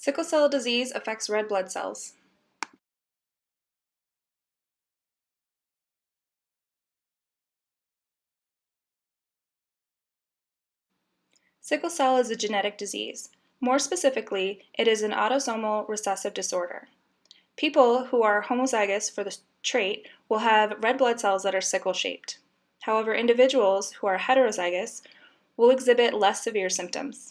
Sickle cell disease affects red blood cells. Sickle cell is a genetic disease. More specifically, it is an autosomal recessive disorder. People who are homozygous for the trait will have red blood cells that are sickle-shaped. However, individuals who are heterozygous will exhibit less severe symptoms.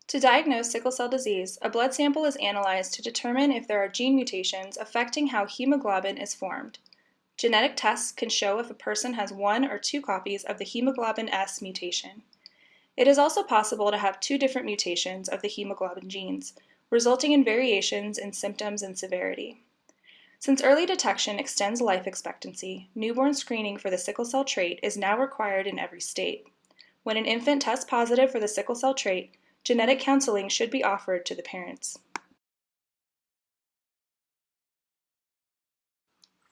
To diagnose sickle cell disease, a blood sample is analyzed to determine if there are gene mutations affecting how hemoglobin is formed. Genetic tests can show if a person has one or two copies of the hemoglobin S mutation. It is also possible to have two different mutations of the hemoglobin genes, resulting in variations in symptoms and severity. Since early detection extends life expectancy, newborn screening for the sickle cell trait is now required in every state. When an infant tests positive for the sickle cell trait, genetic counseling should be offered to the parents.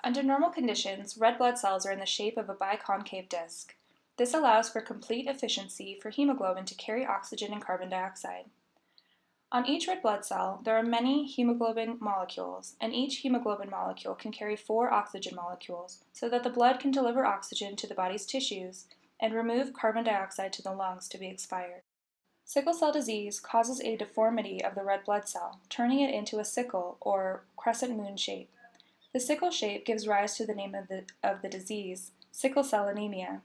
Under normal conditions, red blood cells are in the shape of a biconcave disc. This allows for complete efficiency for hemoglobin to carry oxygen and carbon dioxide. On each red blood cell, there are many hemoglobin molecules, and each hemoglobin molecule can carry 4 oxygen molecules, so that the blood can deliver oxygen to the body's tissues and remove carbon dioxide to the lungs to be expired. Sickle cell disease causes a deformity of the red blood cell, turning it into a sickle or crescent moon shape. The sickle shape gives rise to the name of the disease, sickle cell anemia.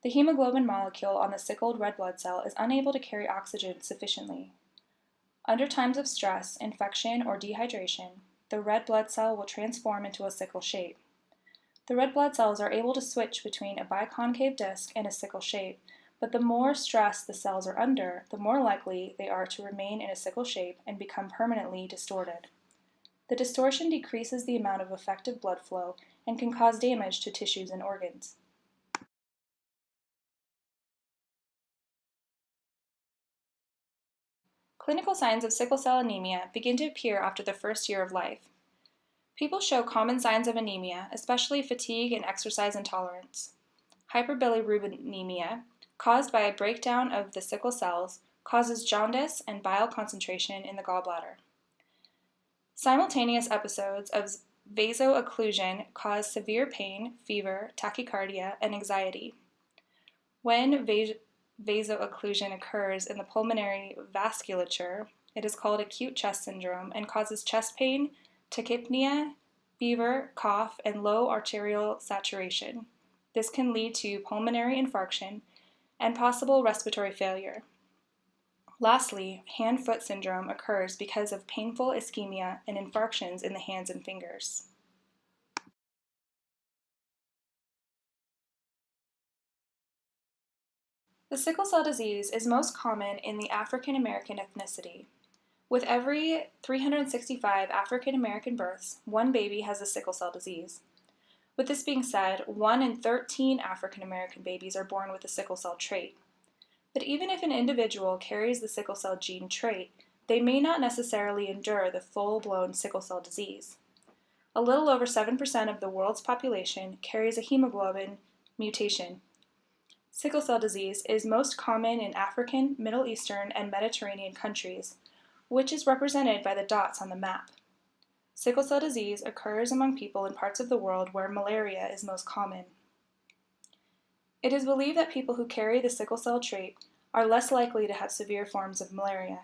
The hemoglobin molecule on the sickled red blood cell is unable to carry oxygen sufficiently. Under times of stress, infection, or dehydration, the red blood cell will transform into a sickle shape. The red blood cells are able to switch between a biconcave disc and a sickle shape, but the more stress the cells are under, the more likely they are to remain in a sickle shape and become permanently distorted. The distortion decreases the amount of effective blood flow and can cause damage to tissues and organs. Clinical signs of sickle cell anemia begin to appear after the first year of life. People show common signs of anemia, especially fatigue and exercise intolerance. Hyperbilirubinemia, caused by a breakdown of the sickle cells, causes jaundice and bile concentration in the gallbladder. Simultaneous episodes of vaso-occlusion cause severe pain, fever, tachycardia, and anxiety. When vaso-occlusion occurs in the pulmonary vasculature, it is called acute chest syndrome and causes chest pain, tachypnea, fever, cough, and low arterial saturation. This can lead to pulmonary infarction and possible respiratory failure. Lastly, hand-foot syndrome occurs because of painful ischemia and infarctions in the hands and fingers. The sickle cell disease is most common in the African American ethnicity. With every 365 African American births, one baby has the sickle cell disease. With this being said, 1 in 13 African American babies are born with the sickle cell trait. But even if an individual carries the sickle cell gene trait, they may not necessarily endure the full-blown sickle cell disease. A little over 7% of the world's population carries a hemoglobin mutation. Sickle cell disease is most common in African, Middle Eastern, and Mediterranean countries, which is represented by the dots on the map. Sickle cell disease occurs among people in parts of the world where malaria is most common. It is believed that people who carry the sickle cell trait are less likely to have severe forms of malaria.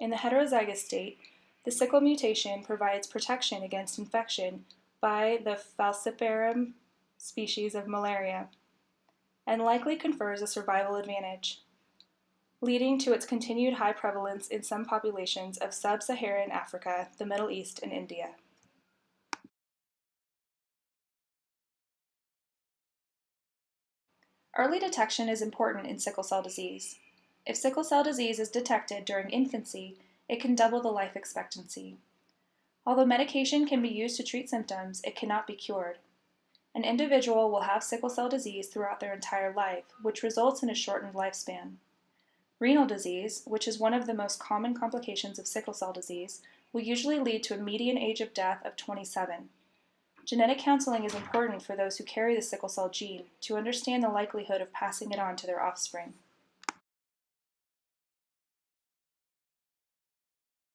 In the heterozygous state, the sickle mutation provides protection against infection by the falciparum species of malaria and likely confers a survival advantage, leading to its continued high prevalence in some populations of sub-Saharan Africa, the Middle East, and India. Early detection is important in sickle cell disease. If sickle cell disease is detected during infancy, it can double the life expectancy. Although medication can be used to treat symptoms, it cannot be cured. An individual will have sickle cell disease throughout their entire life, which results in a shortened lifespan. Renal disease, which is one of the most common complications of sickle cell disease, will usually lead to a median age of death of 27. Genetic counseling is important for those who carry the sickle cell gene to understand the likelihood of passing it on to their offspring.